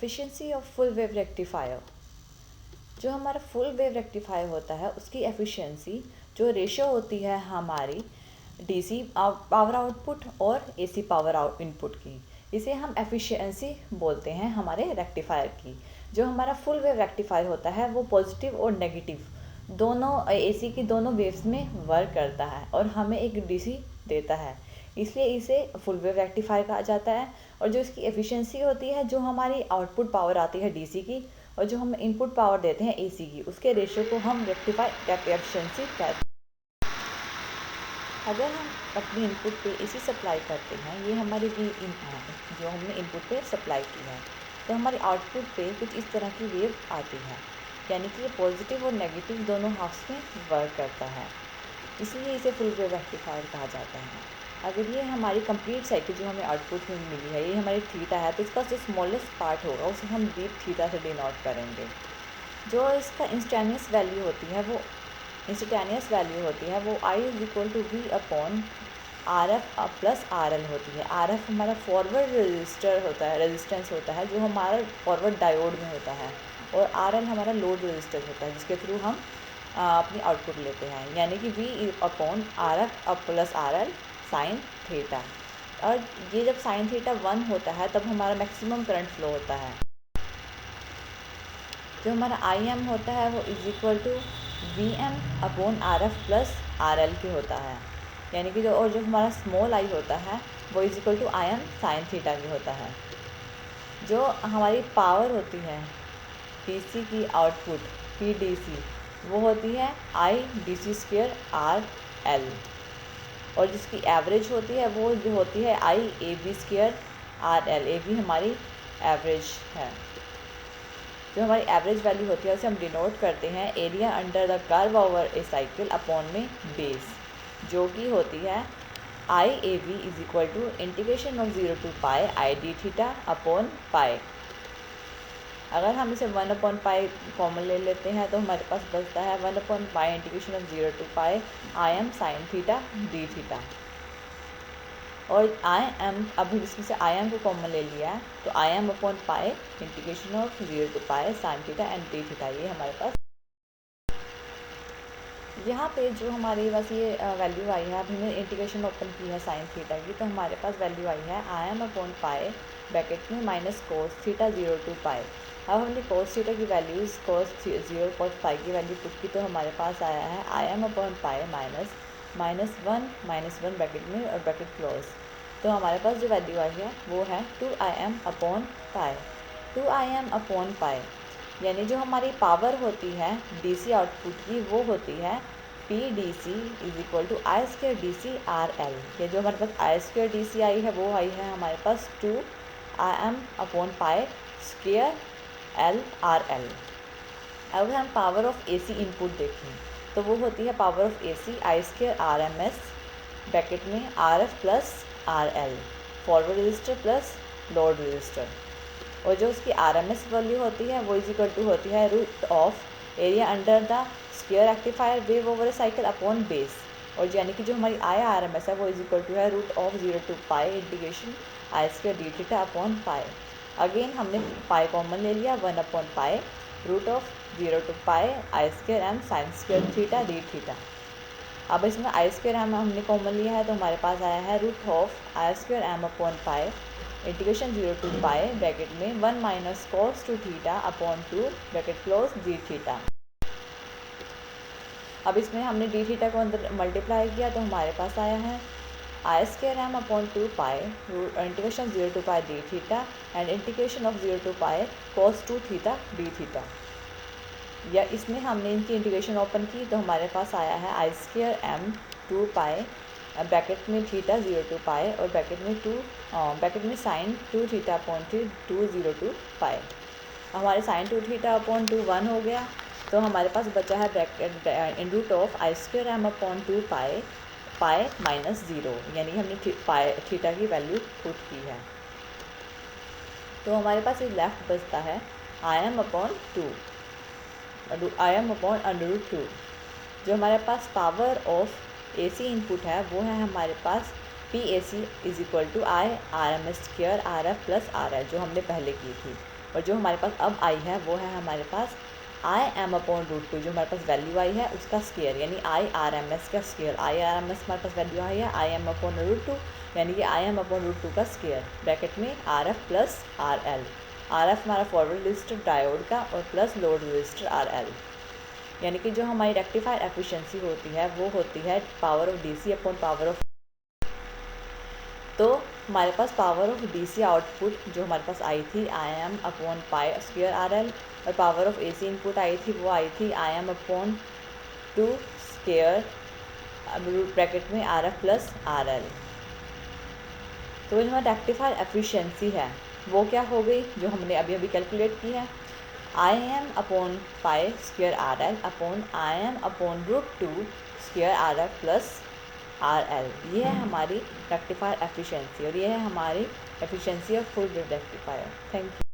Efficiency of full wave rectifier. जो हमारा full wave rectifier होता है उसकी एफिशिएंसी जो रेशियो होती है हमारी डीसी पावर आउटपुट और एसी पावर आउट इनपुट की, इसे हम एफिशिएंसी बोलते हैं हमारे रेक्टिफायर की। जो हमारा फुल वेव रेक्टिफायर होता है वो पॉजिटिव और नेगेटिव दोनों एसी की दोनों वेव्स में वर्क करता है और हमें एक डीसी देता है, इसलिए इसे फुल वेव रेक्टिफायर कहा जाता है। और जो इसकी एफिशिएंसी होती है, जो हमारी आउटपुट पावर आती है डीसी की और जो हम इनपुट पावर देते हैं एसी की, उसके रेशियो को हम रेक्टिफायर एफिशिएंसी कहते हैं। अगर हम अपनी इनपुट पे एसी सप्लाई करते हैं, ये हमारी वी इन है जो हमने इनपुट पे सप्लाई की है, तो हमारी आउटपुट पे कुछ इस तरह की वेव आती है, यानी कि ये पॉजिटिव और नेगेटिव दोनों हाफ्स में वर्क करता है, इसलिए इसे फुल वेव रेक्टिफायर कहा जाता है। अगर ये हमारी कंप्लीट साइकिल जो हमें आउटपुट में मिली है ये हमारी थीटा है, तो इसका जो स्मॉलेस्ट पार्ट होगा उसे हम डीप थीटा से डिनोट करेंगे। जो इसका इंस्टेंटेनियस वैल्यू होती है वो I is equal to V upon R F plus R L होती है। आर एफ हमारा फॉरवर्ड रेजिस्टेंस होता है जो हमारा फॉरवर्ड डायोड में होता है, और आर एल हमारा लोड रेजिस्टेंस होता है जिसके थ्रू हम अपनी आउटपुट लेते हैं, यानी कि V upon R F plus R L sine theta. और ये जब साइन थीटा 1 होता है तब हमारा मैक्सिमम करंट फ्लो होता है। जो हमारा आई एम होता है वो is equal to V M upon R F plus R L के होता है, यानी कि जो हमारा स्मॉल आई होता है वो is equal to I M sine theta की होता है। जो हमारी पावर होती है डीसी की आउटपुट पी डी सी वो होती है I D C square R L, और जिसकी एवरेज होती है वो जो होती है I A B square R L. A B हमारी एवरेज है। जो हमारी एवरेज वैल्यू होती है उसे हम डिनोट करते हैं area under the curve over a cycle upon में बेस, जो कि होती है I A B is equal to integration of 0 to pi I D theta upon pi. अगर हम इसे 1 अपॉन पाई कॉमन ले लेते हैं तो हमारे पास बचता है 1 upon pi integration of 0 to pi I M sine theta D theta. और आई एम, अब इसमें से आई एम को कॉमन ले लिया है तो I M upon pi integration of 0 to pi sine theta and D theta, ये हमारे पास यहाँ पे जो हमारे पास ये वैल्यू आई है। अभी हमने इंटीग्रेशन ओपन की है साइन थीटा की, तो हमारे पास वैल्यू आई है I M upon pi bracket में माइनस कोस थीटा 0 टू पाई। अब हमने कोस थीटा की वैल्यूज़ कोस 0 कोस पाई की वैल्यू पुट की, तो हमारे पास आया है I M upon pi minus one bracket में और ब्रैकेट क्लोज। तो हमारे पास जो वैल्यू आई है वो है 2im अपॉन पाई। 2im अपॉन पाई यानी जो हमारी पावर होती है डीसी आउटपुट की वो होती है P D C is equal to I square D C R L. ये जो हमारे पास आई स्क्वेयर डी सी आई है वो आई है हमारे पास 2im upon pi square L R L. अगर हम power of A C input देखें तो वो होती है power of A C I square R M S bracket में R F plus R L, forward resistor plus load resistor. और जो उसकी आर एम एस वैल्यू होती है वो इज इक्वल टू होती है root of area under the square rectifier wave over a cycle upon base. और यानी कि जो हमारी आई आर एम एस है वो इज इक्वल टू है root of 0 to pi integration I square D theta upon pi. Again हमने pi common ले लिया 1 upon pi root of 0 to pi I square M sine square theta D theta. अब इसमें I square M हमने common लिया है तो हमारे पास आया है root of I square M upon pi integration 0 to pi bracket में 1 minus cos two theta upon 2 bracket close D theta. अब इसमें हमने डी थीटा को अंदर मल्टीप्लाई किया तो हमारे पास आया है I square M upon 2 pi integration 0 to pi D theta and integration of 0 to pi cos 2 theta D theta. या इसमें हमने इनकी इंटीग्रेशन ओपन की तो हमारे पास आया है I square M 2 pi bracket में थीटा 0 टू पाई और ब्रैकेट में साइन 2 थीटा अपॉन 2 0 टू पाई। हमारे साइन 2 थीटा अपॉन 2 1 हो गया, तो हमारे पास बचा है bracket in root of I square M upon 2 pi minus 0, यानी हमने थीटा की वैल्यू पुट की है। तो हमारे पास ये लेफ्ट बचता है I M upon 2 I M upon under root 2। जो हमारे पास power of A C input है वो है हमारे पास P A C is equal to I R M S square R F plus R L, जो हमने पहले की थी। और जो हमारे पास अब आई है वो है हमारे पास I M upon root two, जो हमारे पास वैल्यू आई है उसका स्केयर, यानी आई आर एम एस का square. I R M S हमारे पास वैल्यू आई है I M upon root two, यानी कि I M upon root two का स्केयर, ब्रैकेट में R F plus R L. R F हमारा फॉरवर्ड रजिस्टर डायोड का और plus load resistor R L, यानी कि जो हमारी रेक्टिफायर एफिशिएंसी होती है वो होती है power of DC upon power of. तो हमारे पास पावर ऑफ डीसी आउटपुट जो हमारे पास आई थी I M upon pi square R L, और power of AC input I थी वो आई थी I M upon two square bracket में R F plus R L. तो जो हमारी रेक्टिफायर एफिशिएंसी है वो क्या हो गई, जो हमने अभी अभी कैलकुलेट की है, I M upon pi square R L upon I M upon root two square R F plus R L. ये है हमारी रेक्टिफायर एफिशिएंसी और ये है हमारी efficiency of full wave rectifier. Thank you.